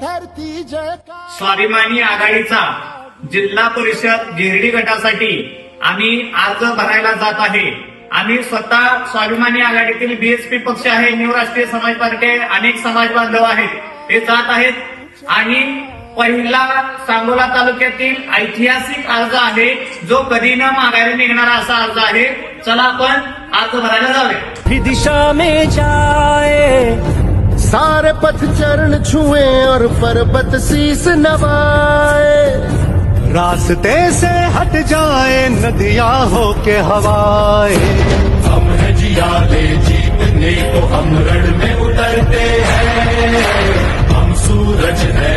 धरती जय का। स्वाभिमानी आघाडीचा जिल्हा परिषद गिरडी गटासाठी आम्ही अर्ज भरायला जात आहे। आम्ही स्वतः स्वाभिमानी आघाडीतील बीएसपी पक्ष आहे, न्यू राष्ट्रीय समाज पार्टी आहे, अनेक समाज बांधव आहेत, ते जात आहेत आणि पहिला सांगोला तालुक्यातील ऐतिहासिक अर्ज आहे, जो कधी न माघारी निघणारा असा अर्ज आहे। चला आपण अर्ज भरायला जाऊया। दिशा में जाए सारे पथ चरण छुए और पर्वत शीस नवाए, रास्ते से हट जाए नदियां हो के हवाए। हम है जियाले जीतने को हम रण में उतरते हैं, हम सूरज है